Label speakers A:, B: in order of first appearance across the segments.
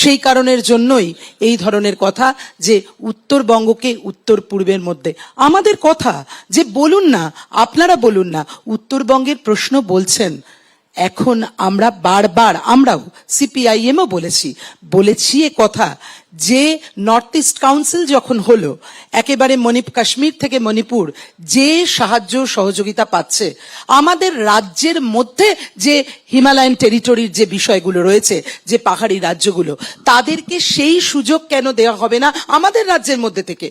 A: সেই কারণের জন্যই এই ধরনের কথা যে উত্তরবঙ্গকে উত্তর পূর্বের মধ্যে আমাদের কথা যে বলুন না, আপনারা বলুন না, উত্তরবঙ্গের প্রশ্ন বলছেন। এখন আমরা বারবার, আমরাও সিপিআইএমও বলেছি এ কথা যে নর্থ ইস্ট কাউন্সিল যখন হলো, একেবারে কাশ্মীর থেকে মণিপুর যে সাহায্য সহযোগিতা পাচ্ছে, আমাদের রাজ্যের মধ্যে যে হিমালয়ান টেরিটরির যে বিষয়গুলো রয়েছে, যে পাহাড়ি রাজ্যগুলো, তাদেরকে সেই সুযোগ কেন দেওয়া হবে না আমাদের রাজ্যের মধ্যে থেকে?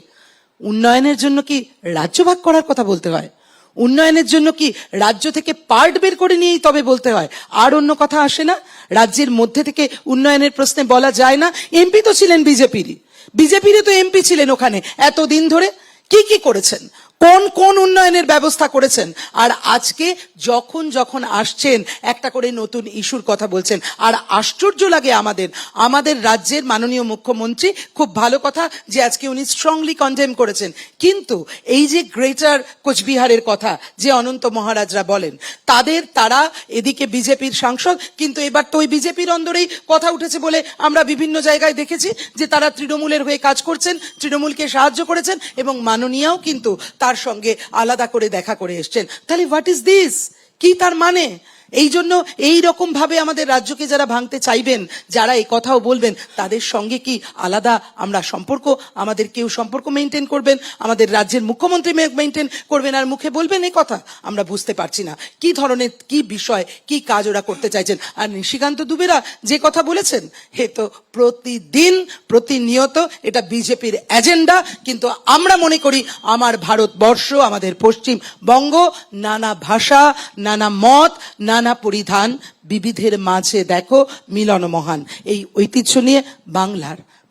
A: উন্নয়নের জন্য কি রাজ্য ভাগ করার কথা বলতে হয়? উন্নয়নের জন্য কি রাজ্য থেকে পার্ট বের করে নিয়েই তবে বলতে হয়? আর অন্য কথা আসে না? রাজ্যের মধ্যে থেকে উন্নয়নের প্রশ্নে বলা যায় না? এমপি তো ছিলেন বিজেপিরই তো এমপি ছিলেন ওখানে এতদিন ধরে। কি করেছেন? কোন উন্নয়নের ব্যবস্থা করেছেন? আর আজকে যখন আসছেন একটা করে নতুন ইস্যুর কথা বলছেন। আর আশ্চর্য লাগে আমাদের রাজ্যের মাননীয় মুখ্যমন্ত্রী, খুব ভালো কথা যে আজকে উনি স্ট্রংলি কন্ডেম করেছেন, কিন্তু এই যে গ্রেটার কোচবিহারের কথা যে অনন্ত মহারাজরা বলেন, তারা এদিকে বিজেপির সাংসদ, কিন্তু এবার তো ওই বিজেপির অন্দরেই কথা উঠেছে বলে আমরা বিভিন্ন জায়গায় দেখেছি যে তারা তৃণমূলের হয়ে কাজ করছেন, তৃণমূলকে সাহায্য করেছেন, এবং মাননীয়াও কিন্তু তার সঙ্গে আলাদা করে দেখা করে এসছেন। তাহলে হোয়াট ইজ দিস? কি তার মানে? এই জন্য এই রকম ভাবে আমাদের রাজ্যকে যারা ভাঙতে চাইবেন, যারা এই কথাও বলবেন, তাদের সঙ্গে কি আলাদা আমরা সম্পর্ক, আমাদের কেউ সম্পর্ক মেনটেন করবেন, আমাদের রাজ্যের মুখ্যমন্ত্রী মেনটেন করবেন আর মুখে বলবেন এই কথা? আমরা বুঝতে পারছি না কি ধরনের, কি বিষয়, কি কাজ ওরা করতে চাইছেন। আর নিশিকান্ত দুবেরা যে কথা বলেছেন, হে তো প্রতিদিন প্রতিনিয়ত এটা বিজেপির এজেন্ডা। কিন্তু আমরা মনে করি আমার ভারতবর্ষ, আমাদের পশ্চিমবঙ্গ নানা ভাষা, নানা মত, নানা পরিধান, বিবিধের মাঝে দেখো মিলন মহান, এই ঐতিহ্য নিয়ে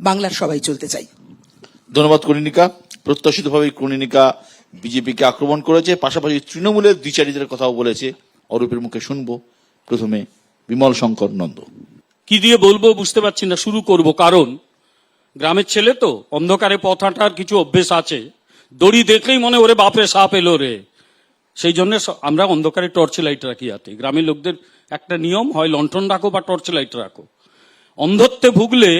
A: বাংলার সবাই চলতে চাই।
B: ধন্যবাদ কনিনিকা। প্রত্যাশিতভাবেই কনিনিকা বিজেপিকে আক্রমণ করেছে, পাশাপাশি তৃণমূলের দ্বিচারিতার কথাও বলেছে। অরূপের মুখে শুনবো। প্রথমে বিমল শঙ্কর নন্দ।
C: কি দিয়ে বলবো বুঝতে পারছি না, শুরু করব। কারণ গ্রামের ছেলে তো, অন্ধকারে পথ হাঁটার কিছু অভ্যেস আছে। দড়ি দেখলেই মনে ওরে বাপরে সাপ এলো রে, সেই জন্য আমরা অন্ধকারে টর্চ লাইট রাখি হাতে। গ্রামের লোকদের একটা নিয়ম, হয় লন্ঠন রাখো বা টর্চ লাইট রাখো। অন্ধত্বে ভুগলে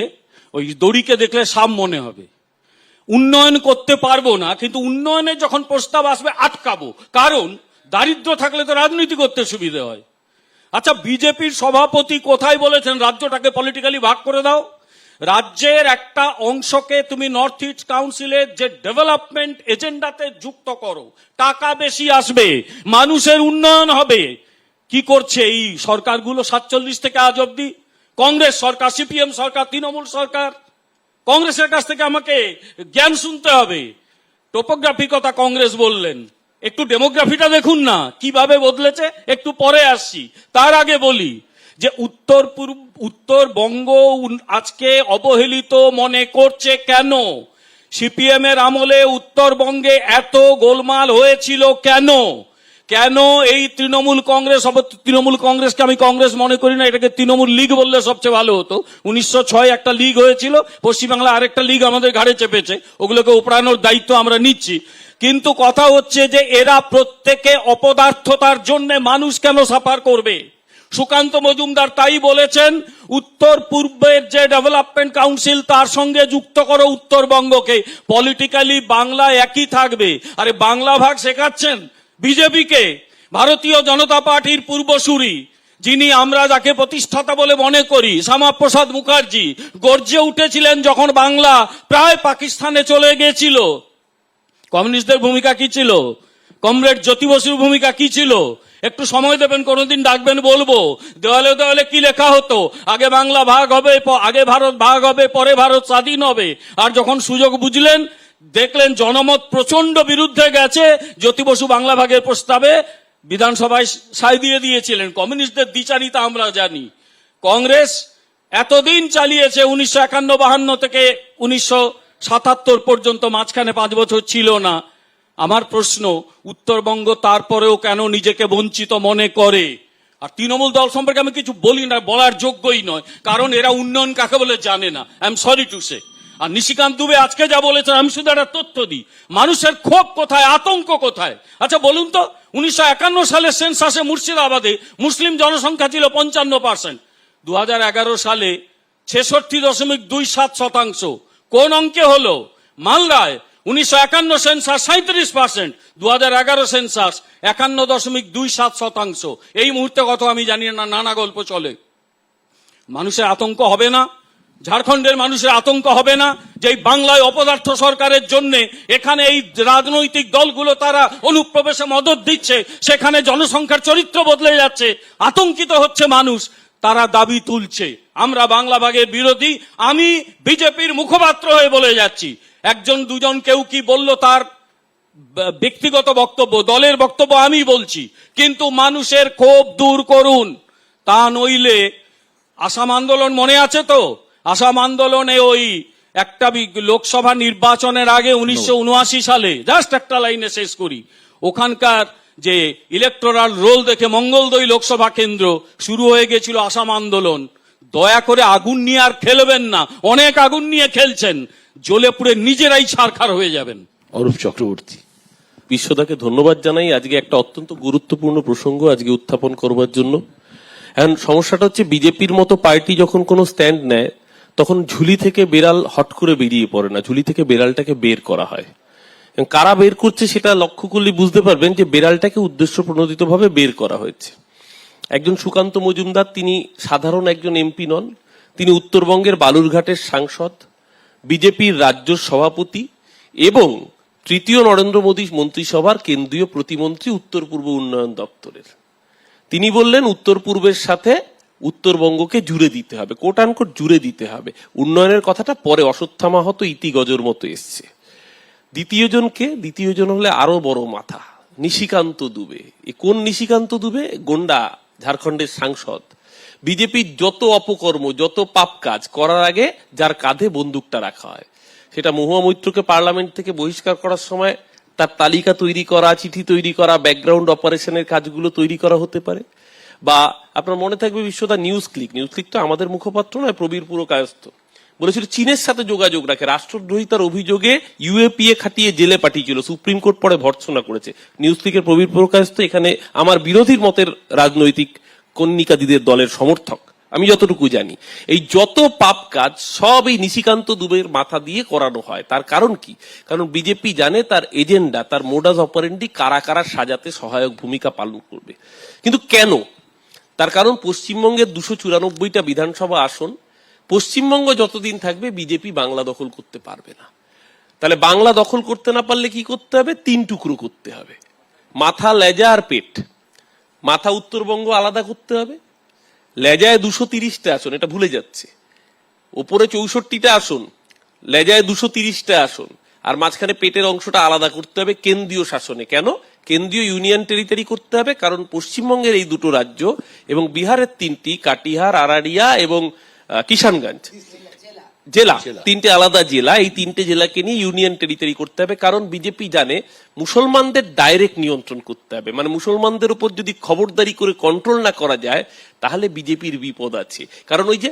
C: ওই দড়িকে দেখলে সাপ মনে হবে। উন্নয়ন করতে পারবো না, কিন্তু উন্নয়নের যখন প্রস্তাব আসবে আটকাবো, কারণ দারিদ্র থাকলে তো রাজনীতি করতে সুবিধা হয়। আচ্ছা, বিজেপির সভাপতি কোথায় বলেছেন রাজ্যটাকে পলিটিক্যালি ভাগ করে দাও? রাজ্যের একটা অংশকে তুমি নর্থ ইস্ট কাউন্সিলের যে ডেভেলপমেন্ট এজেন্ডাতে যুক্ত করো, টাকা বেশি আসবে, মানুষের উন্নয়ন হবে। কি করছে এই সরকারগুলো 47 থেকে আজ অব্দি? কংগ্রেস সরকার, সিপিএম সরকার, তৃণমূল সরকার। কংগ্রেসের কাছ থেকে আমাকে জ্ঞান শুনতে হবে। টোপোগ্রাফির কথা কংগ্রেস বললেন, একটু ডেমোগ্রাফিটা দেখুন না কিভাবে বদলেছে। একটু পরে আসছি, তার আগে বলি যে উত্তরবঙ্গ আজকে অবহেলিত মনে করছে কেন? সিপিএম এর আমলে উত্তরবঙ্গে এত গোলমাল হয়েছিল কেন? এই তৃণমূল কংগ্রেসকে আমি কংগ্রেস মনে করি না, এটাকে তৃণমূল লীগ বললে সবচেয়ে ভালো হতো। 1906 একটা লীগ হয়েছিল, পশ্চিমবাংলা আরেকটা লীগ আমাদের ঘাড়ে চেপেছে, ওগুলোকে উপড়ানোর দায়িত্ব আমরা নিচ্ছি। কিন্তু কথা হচ্ছে যে এরা প্রত্যেকে অপদার্থতার জন্য মানুষ কেন সাফার করবে? সুকান্ত মজুমদার তাই বলেছেন, উত্তর পূর্বের যে ডেভেলপমেন্ট কাউন্সিল তার সঙ্গে যুক্ত করো উত্তরবঙ্গকে, পলিটিক্যালি বাংলা একই থাকবে। আরে বাংলা ভাগ শেখাচ্ছেন বিজেপিকে। ভারতীয় জনতা পার্টির পূর্বসূরি, যিনি আমরা যাকে প্রতিষ্ঠাতা বলে মনে করি, শ্যামাপ্রসাদ মুখার্জি, গর্জে উঠেছিলেন যখন বাংলা প্রায় পাকিস্তানে চলে গেছিল। কমিউনিস্টদের ভূমিকা কি ছিল? কমরেড জ্যোতি বসুর ভূমিকা কি ছিল? একটু সময় দেবেন, কোনোদিন ডাকবেন, বলবো। দেওয়ালে দেওয়ালে কি লেখা হতো? আগে বাংলা ভাগ হবে, আগে ভারত ভাগ হবে, পরে ভারত স্বাধীন হবে। আর যখন সুযোগ বুঝলেন, দেখলেন জনমত প্রচন্ড বিরুদ্ধে গেছে, জ্যোতি বসু বাংলা ভাগের প্রস্তাবে বিধানসভায় সাই দিয়ে দিয়েছিলেন। কমিউনিস্টদের দ্বিচারিতা আমরা জানি। কংগ্রেস এতদিন চালিয়েছে, 1951-52 থেকে 1977 পর্যন্ত, মাঝখানে 5 বছর ছিল না। আমার প্রশ্ন, উত্তরবঙ্গ তারপরেও কেন নিজেকে বঞ্চিত মনে করে? আর তৃণমূল দল সম্পর্কে আমি কিছু বলি না, বলার যোগ্যই নয়, কারণ এরা উন্নয়ন কাকে বলে জানে না। I am sorry to say. আর নিশিকান্ত দুবে আজকে যা বলেছেন, আমি শুধু একটা তথ্য দিই, মানুষের ক্ষোভ কোথায়, আতঙ্ক কোথায়? আচ্ছা বলুন তো, 1951 সালের সেন্সাসে মুর্শিদাবাদে মুসলিম জনসংখ্যা ছিল 55%, 2011 সালে 66.27%। কোন অঙ্কে হলো? মালদায় 1951 সেন্সাস 37%, 2011 সেন্সাস 51.27%। এই মুহূর্তে কত আমি জানি না, নানা গল্প চলে। মানুষের আতঙ্ক হবে না? ঝাড়খণ্ডের মানুষের আতঙ্ক হবে না যে এই বাংলায় অপদার্থ সরকারের জন্য এখানে এই রাজনৈতিক দলগুলো তারা অনুপ্রবেশে মদত দিচ্ছে, সেখানে জনসংখ্যার চরিত্র বদলে যাচ্ছে, আতঙ্কিত হচ্ছে মানুষ, তারা দাবি তুলছে আমরা বাংলা ভাগের বিরোধী। আমি বিজেপির মুখপাত্র হয়ে বলে যাচ্ছি, একজন দুজন কেউ কি বলল তার ব্যক্তিগত বক্তব্য, দলের বক্তব্য আমি বলছি, কিন্তু মানুষের ক্ষোভ দূর করুন। তা নইলে আসাম আন্দোলন মনে আছে তো? আসাম আন্দোলনে ওই একটা লোকসভা নির্বাচনের আগে 1979 সালে, জাস্ট একটা লাইনে শেষ করি, ওখানকার যে ইলেকটোরাল রোল দেখে মঙ্গলদৈ লোকসভা কেন্দ্র শুরু হয়ে গেছিল আসাম আন্দোলন। দয়া করে আগুন নিয়ে আর খেলবেন না, অনেক আগুন নিয়ে খেলছেন, জ্বলে পুড়ে নিজেরাই ছারখার হয়ে যাবেন।
B: অরূপ চক্রবর্তী।
D: বিশ্বদাকে ধন্যবাদ জানাই, আজকে একটা অত্যন্ত গুরুত্বপূর্ণ প্রসঙ্গ আজকে উত্থাপন করবার জন্য। এখন সমস্যাটা হচ্ছে বিজেপির মতো পার্টি যখন কোনো স্ট্যান্ড নেয় তখন ঝুলি থেকে বেড়াল হট করে বেরিয়ে পড়ে না, ঝুলি থেকে বেড়ালটাকে বের করা হয়। কারা বের করছে সেটা লক্ষ্য করলে বুঝতে পারবেন যে বেড়ালটাকে উদ্দেশ্য প্রণোদিত ভাবে বের করা হয়েছে। একজন সুকান্ত মজুমদার, তিনি সাধারণ একজন এমপি নন, তিনি উত্তরবঙ্গের বালুরঘাটের সাংসদ, বিজেপির রাজ্য সভাপতি এবং তৃতীয় নরেন্দ্র মোদী মন্ত্রিসভার কেন্দ্রীয় প্রতিমন্ত্রী উত্তর পূর্ব উন্নয়ন দপ্তরের। তিনি বললেন উত্তর পূর্বের সাথে উত্তরবঙ্গকে জুড়ে দিতে হবে, কোট আনকোট জুড়ে দিতে হবে। উন্নয়নের কথাটা পরে অশ্বত্থামা হতো ইতি গজর মতো এসছে। দ্বিতীয় জন হলে আরো বড় মাথা, নিশিকান্ত দুবে। এ কোন নিশিকান্ত দুবে? গোন্ডা, ঝাড়খণ্ডের সাংসদ। বিজেপির যত অপকর্ম, যত পাপ কাজ করার আগে যার কাঁধে বন্দুকটা রাখা হয়, সেটা মহুয়া মৈত্রকে পার্লামেন্ট থেকে বহিষ্কার করার সময় তার তালিকা তৈরি করা, চিঠি তৈরি করা, ব্যাকগ্রাউন্ড অপারেশনের কাজগুলো তৈরি করা হতে পারে। বা আপনার মনে থাকবে বিশ্বদা নিউজ ক্লিক তো আমাদের মুখপাত্র নয়, প্রবীর পুরকায়স্থ বলেছিল চীনের সাথে যোগাযোগ রাখে, রাষ্ট্রদ্রোহিতার অভিযোগে ইউএপিএ খাটিয়ে জেলে পাঠিয়েছিল, সুপ্রিম কোর্ট পরে ভর্ৎসনা করেছে। নিউজ ক্লিকের প্রবীর পুরকায়স্থ এখানে আমার বিরোধীর মতের রাজনৈতিক কন্যিকাদিদের দলের সমর্থক, আমি যতটুকু জানি। এই যত পাপ কাজ সব এই নিশিকান্ত দুবের মাথা দিয়ে করানো হয়। তার কারণ কি? কারণ বিজেপি জানে তার এজেন্ডা, তার মোডাস অপারেন্ডি কারা কারা সাজাতে সহায়ক ভূমিকা পালন করবে। কিন্তু কেন? তার কারণ পশ্চিমবঙ্গের 294টা বিধানসভা আসন, পশ্চিমবঙ্গ যতদিন থাকবে বিজেপি বাংলা দখল করতে পারবে না। তাহলে বাংলা দখল করতে না পারলে কি করতে হবে? 3 টুকরো করতে হবে, মাথা, লেজা আর পেট। মাথা উত্তরবঙ্গ আলাদা করতে হবে, লেজায় 230টা আসন, এটা ভুলে যাচ্ছে, ওপরে 64টা আসন, লেজায় 230টা আসন, আর মাঝখানে পেটের অংশটা আলাদা করতে হবে কেন্দ্রীয় শাসনে। কেন? কেন্দ্রীয় ইউনিয়ন টেরিটরি করতে হবে, কারণ পশ্চিমবঙ্গের এই দুটো রাজ্য এবং বিহারের 3টি, কাটিহার, আরারিয়া এবং কিষানগঞ্জ জেলা, 3টে আলাদা জেলা, এই 3টে জেলাকে নিয়ে ইউনিয়ন টেরিটরি করতে হবে। কারণ বিজেপি জানে মুসলমানদের ডাইরেক্ট নিয়ন্ত্রণ করতে হবে, মানে মুসলমানদের উপর যদি খবরদারি করে কন্ট্রোল না করা যায় তাহলে বিজেপির বিপদ আছে। কারণ ওই যে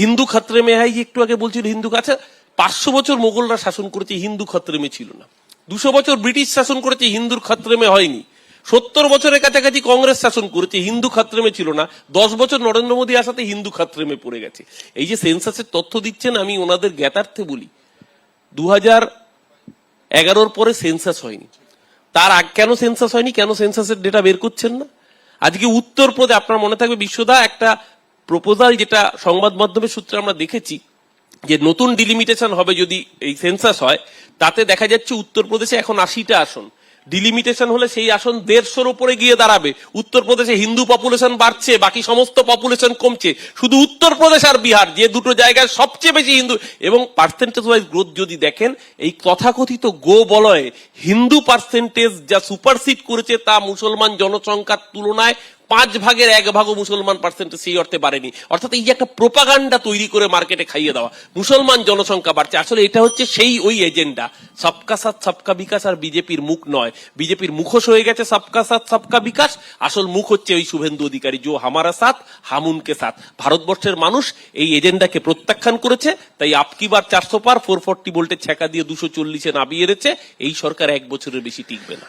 D: হিন্দু খাতরে মে হাই, যে একটু আগে বলছিল হিন্দু, আচ্ছা 500 বছর মোগলরা শাসন করেছে, হিন্দু খাতরে মে ছিল না। 200 বছর ব্রিটিশ শাসন করেছে, হিন্দুর খাতরে মে হয়নি। 70 বছরের কাছাকাছি কংগ্রেস শাসন করেছে, হিন্দু খাতরেমে ছিল না। 10 বছর নরেন্দ্র মোদী আসাতে হিন্দু খাতরেমে পড়ে গেছে। এই যে সেন্সাসের তথ্য দিচ্ছেন, আমি ওনাদের জ্ঞাতার্থে বলি, 2011 পরে সেন্সাস হয়নি। তার আগে কেন সেন্সাস হয়নি? কেন সেন্সাসের ডেটা বের করছেন না? আজকে উত্তরপ্রদেশ, আপনার মনে থাকবে বিশ্বদা, একটা প্রপোজাল যেটা সংবাদ মাধ্যমের সূত্রে আমরা দেখেছি যে নতুন ডিলিমিটেশন হবে যদি এই সেন্সাস হয়, তাতে দেখা যাচ্ছে উত্তরপ্রদেশে এখন 80টা আসন, ডিলিমিটেশন হলে সেই আসন 150-র উপরে গিয়ে দাঁড়াবে। উত্তরপ্রদেশে হিন্দু পপুলেশন বাড়ছে, বাকি সমস্ত পপুলেশন কমছে, শুধু উত্তরপ্রদেশ আর বিহার, যে দুটো জায়গায় সবচেয়ে বেশি হিন্দু, এবং পার্সেন্টেজ ওয়াইজ গ্রোথ যদি দেখেন, এই তথাকথিত গো বলয়ে হিন্দু পার্সেন্টেজ যা সুপারসিড করেছে তা মুসলমান জনসংখ্যার তুলনায় 5 ভাগের 1 ভাগও মুসলমান পার্সেন্টেজ সেই অর্থে বাড়েনি। অর্থাৎ এই যে একটা প্রোপাগান্ডা তৈরি করে মার্কেটে খাইয়ে দেওয়া, মুসলমান জনসংখ্যা বাড়ছে, আসলে এটা হচ্ছে সেই ওই এজেন্ডা, সবকা সাথ সবকা বিকাশ। আর বিজেপির মুখ নয়, বিজেপির মুখোশ হয়ে গেছে সবকা সাথ সবকা বিকাশ, আসল মুখ হচ্ছে ওই শুভেন্দু অধিকারী, জো হামারা সাথ হাম উনকে সাথ। ভারতবর্ষের মানুষ এই এজেন্ডাকে প্রত্যাখ্যান করেছে, তাই আপকি বার 400 পার 440 ভোল্টের ছ্যাঁকা দিয়ে 240-এ নামিয়ে এনেছে। এই সরকার 1 বছরের বেশি টিকবে না।